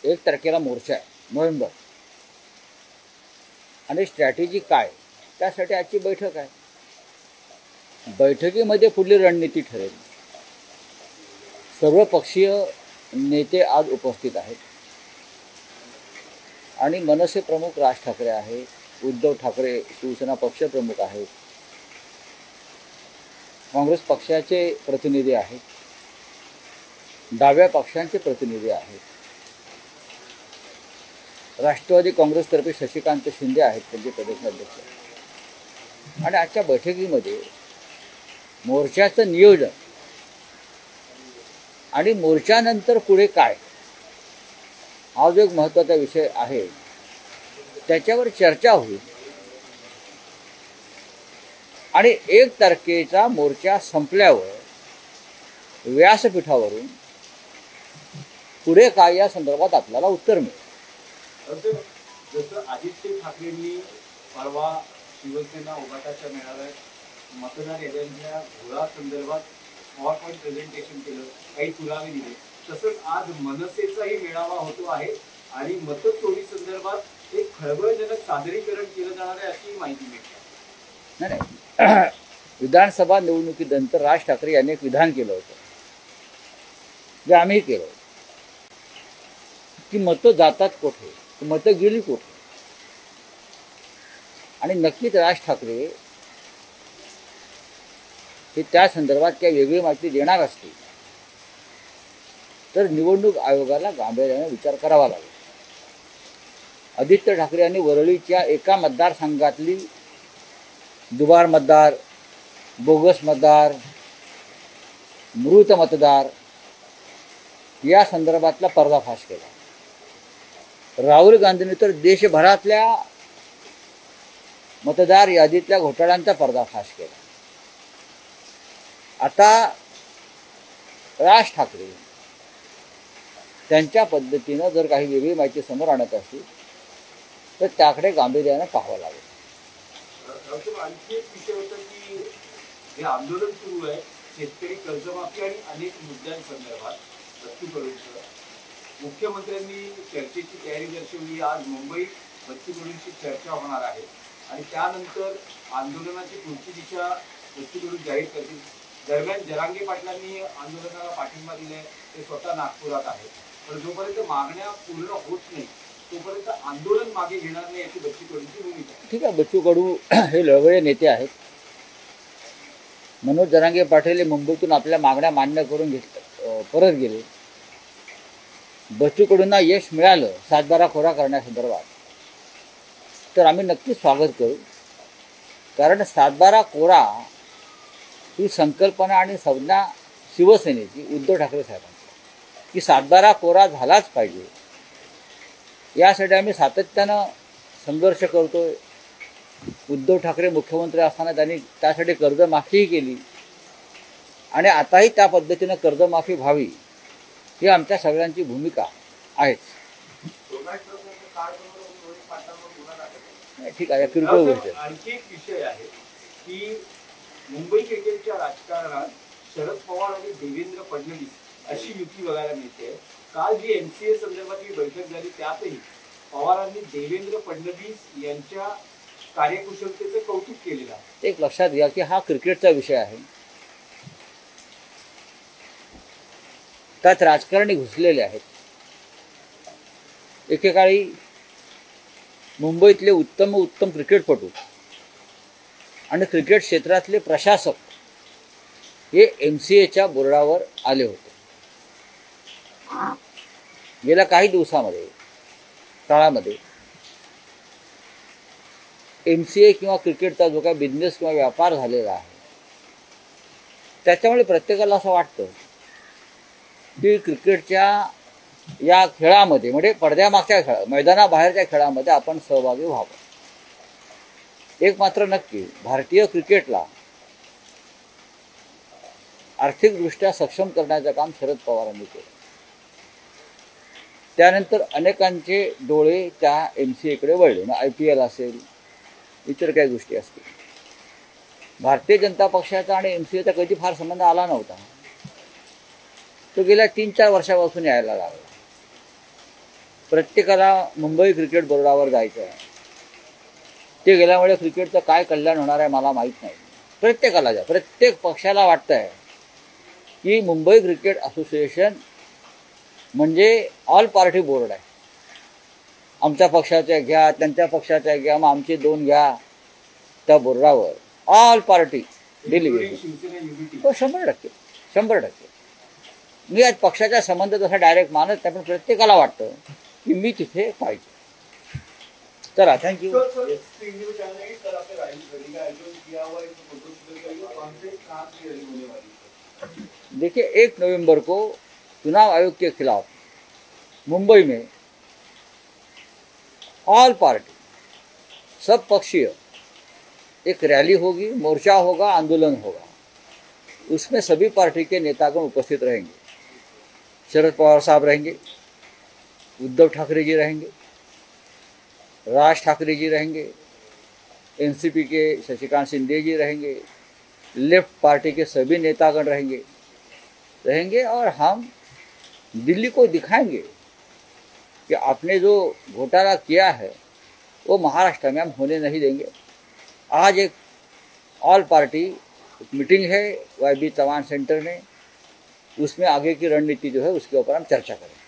1 तारखेला मोर्चा आहे नोव्हेंबर, आणि स्ट्रॅटेजी काय त्यासाठी आजची बैठक आहे. बैठकीमध्ये पुढली रणनीती ठरेल. सर्वपक्षीय नेते आज उपस्थित आहेत आणि मनसे प्रमुख राज ठाकरे आहेत, उद्धव ठाकरे शिवसेना पक्षप्रमुख आहेत, काँग्रेस पक्षाचे प्रतिनिधी आहेत, डाव्या पक्षांचे प्रतिनिधी आहेत, राष्ट्रवादी काँग्रेसतर्फे शशिकांत शिंदे आहेत त्यांचे प्रदेशाध्यक्ष. आणि आजच्या बैठकीमध्ये मोर्चाचं नियोजन आणि मोर्चानंतर पुढे काय हा जो एक महत्त्वाचा विषय आहे त्याच्यावर चर्चा होईल. आणि 1 तारखेचा मोर्चा संपल्यावर व्यासपीठावरून पुढे काय या संदर्भात आपल्याला उत्तर मिळेल. जसं आदित्य ठाकरेंनी परवा शिवसेना उभाटाच्या मेळाव्यात मतदार याद्यांच्या घोळा संदर्भात पॉवरपॉईंट प्रेझेंटेशन केलं, काही पुरावे दिले, तसंच आज मनसेचाही मेळावा होतो आहे आणि मतचोरी संदर्भात एक खळबळजनक सादरीकरण केलं जाणार आहे अशी माहिती मिळते. नाही, विधानसभा निवडणुकीनंतर राज ठाकरे यांनी एक विधान केलं होतं, जे आम्ही केलं होतं, की मतं जातात कुठे, मतं गेली कुठे. आणि नक्कीच राज ठाकरे हे त्या संदर्भात काही वेगळी माहिती देणार असतील तर निवडणूक आयोगाला गांभीर्याने विचार करावा लागेल. आदित्य ठाकरे यांनी वरळीच्या एका मतदारसंघातली दुबार मतदार, बोगस मतदार, मृत मतदार या संदर्भातला पर्दाफाश केला. राहुल गांधींनी तर देशभरातल्या मतदार यादीतल्या घोटाळ्यांचा पर्दाफाश केला. आता राज ठाकरे त्यांच्या पद्धतीनं जर काही वेगळी माहिती समोर आणत असतील तर त्याकडे गांभीर्याने पाहावं लागेल. आणखी एक विषय होता की जे आंदोलन सुरू आहे शेतकरी कर्जमाफी आणि अनेक मुद्द्यांसंदर्भात बच्चूकडूंचं, मुख्यमंत्र्यांनी चर्चेची तयारी दर्शवली. आज मुंबईत बच्चूकडूंची चर्चा होणार आहे आणि त्यानंतर आंदोलनाची पुढची दिशा बच्चूकडून जाहीर करतील. दरम्यान जरांगे पाटलांनी आंदोलनाला पाठिंबा दिलाय, ते स्वतः नागपुरात आहेत. पण जोपर्यंत मागण्या पूर्ण होत नाही तोपर्यंत आंदोलन मागे घेणार नाही याची बच्चू कडूंची भूमिका. ठीक आहे, बच्चू कडू हे लढवय्ये नेते आहेत. मनोज जरांगे पाटील हे मुंबईतून आपल्या मागण्या मान्य करून परत गेले. बच्चू कडूंना यश मिळालं 7-12 कोरा करण्यासंदर्भात तर आम्ही नक्कीच स्वागत करू. कारण 7-12 कोरा ही संकल्पना आणि संज्ञा शिवसेनेची, उद्धव ठाकरे साहेबांची, की 7-12 कोरा झालाच पाहिजे यासाठी आम्ही सातत्यानं संघर्ष करतोय. उद्धव ठाकरे मुख्यमंत्री असताना त्यांनी त्यासाठी कर्जमाफीही केली आणि आताही त्या पद्धतीनं कर्जमाफी व्हावी ही आमच्या सगळ्यांची भूमिका आहेच. ठीक आहे, किरकोळ गोष्ट. आणखी एक विषय आहे की मुंबई क्रिकेटच्या राजकारणात शरद पवार आणि देवेंद्र फडणवीस अशी युती बघायला मिळते. काल जी MCA संदर्भात ही बैठक झाली त्यातही पवारांनी देवेंद्र फडणवीस यांच्या कार्यकुशलतेचं कौतुक केलेलं आहे. एक लक्षात घ्या की हा क्रिकेटचा विषय आहे, त्यात राजकारणी घुसलेले आहेत. एकेकाळी मुंबईतले उत्तम क्रिकेटपटू आणि क्रिकेट क्षेत्रातले प्रशासक हे MCAच्या बोर्डावर आले होते. गेल्या काही काळामध्ये MCA किंवा क्रिकेटचा जो काही बिझनेस किंवा व्यापार झालेला आहे त्याच्यामुळे प्रत्येकाला असं वाटतं की क्रिकेटच्या या खेळामध्ये म्हणजे पडद्यामागच्या खेळ, मैदानाबाहेरच्या खेळामध्ये आपण सहभागी व्हावं. एक मात्र नक्की, भारतीय क्रिकेटला आर्थिकदृष्ट्या सक्षम करण्याचं काम शरद पवारांनी केलं. त्यानंतर अनेकांचे डोळे त्या MCAकडे वळले. IPL असेल, इतर काही गोष्टी असतील. भारतीय जनता पक्षाचा आणि MCAचा कधी फार संबंध आला नव्हता. तो गेल्या 3-4 वर्षापासून यायला लागला. प्रत्येकाला मुंबई क्रिकेट बोर्डावर जायचं आहे. ते गेल्यामुळे क्रिकेटचं काय कल्याण होणार आहे मला माहीत नाही. प्रत्येकाला जा, प्रत्येक पक्षाला वाटतं आहे की मुंबई क्रिकेट असोसिएशन म्हणजे ऑल पार्टी बोर्ड आहे. आमच्या पक्षाच्या घ्या, त्यांच्या पक्षाच्या घ्या, मग आमचे 2 घ्या. त्या बोर्डावर all party delegation. Shivsena unity. हो, 100%. मी आज पक्षाचा संबंध तसा डायरेक्ट मानत नाही, पण प्रत्येकाला वाटतं की मी तिथे पाहिजे. चला, थँक्यू. देखिए, 1 नवंबर को चुनाव आयोग के खिलाफ मुंबई में ऑल पार्टी, सब पक्षीय एक रैली होगी, मोर्चा होगा, आंदोलन होगा. उसमें सभी पार्टी के नेतागण उपस्थित रहेंगे. शरद पवार साहब रहेंगे, उद्धव ठाकरे जी रहेंगे, राज ठाकरे जी रहेंगे, एनसीपी के शशिकांत शिंदे जी रहेंगे, लेफ्ट पार्टी के सभी नेतागण रहेंगे और हम दिल्ली को दिखाएंगे कि आपने जो घोटाला किया है वो महाराष्ट्र में हम होने नहीं देंगे. आज एक ऑल पार्टी मीटिंग है YB चौहान सेंटर में, उसमें आगे की रणनीति जो है उसके ऊपर हम चर्चा करेंगे.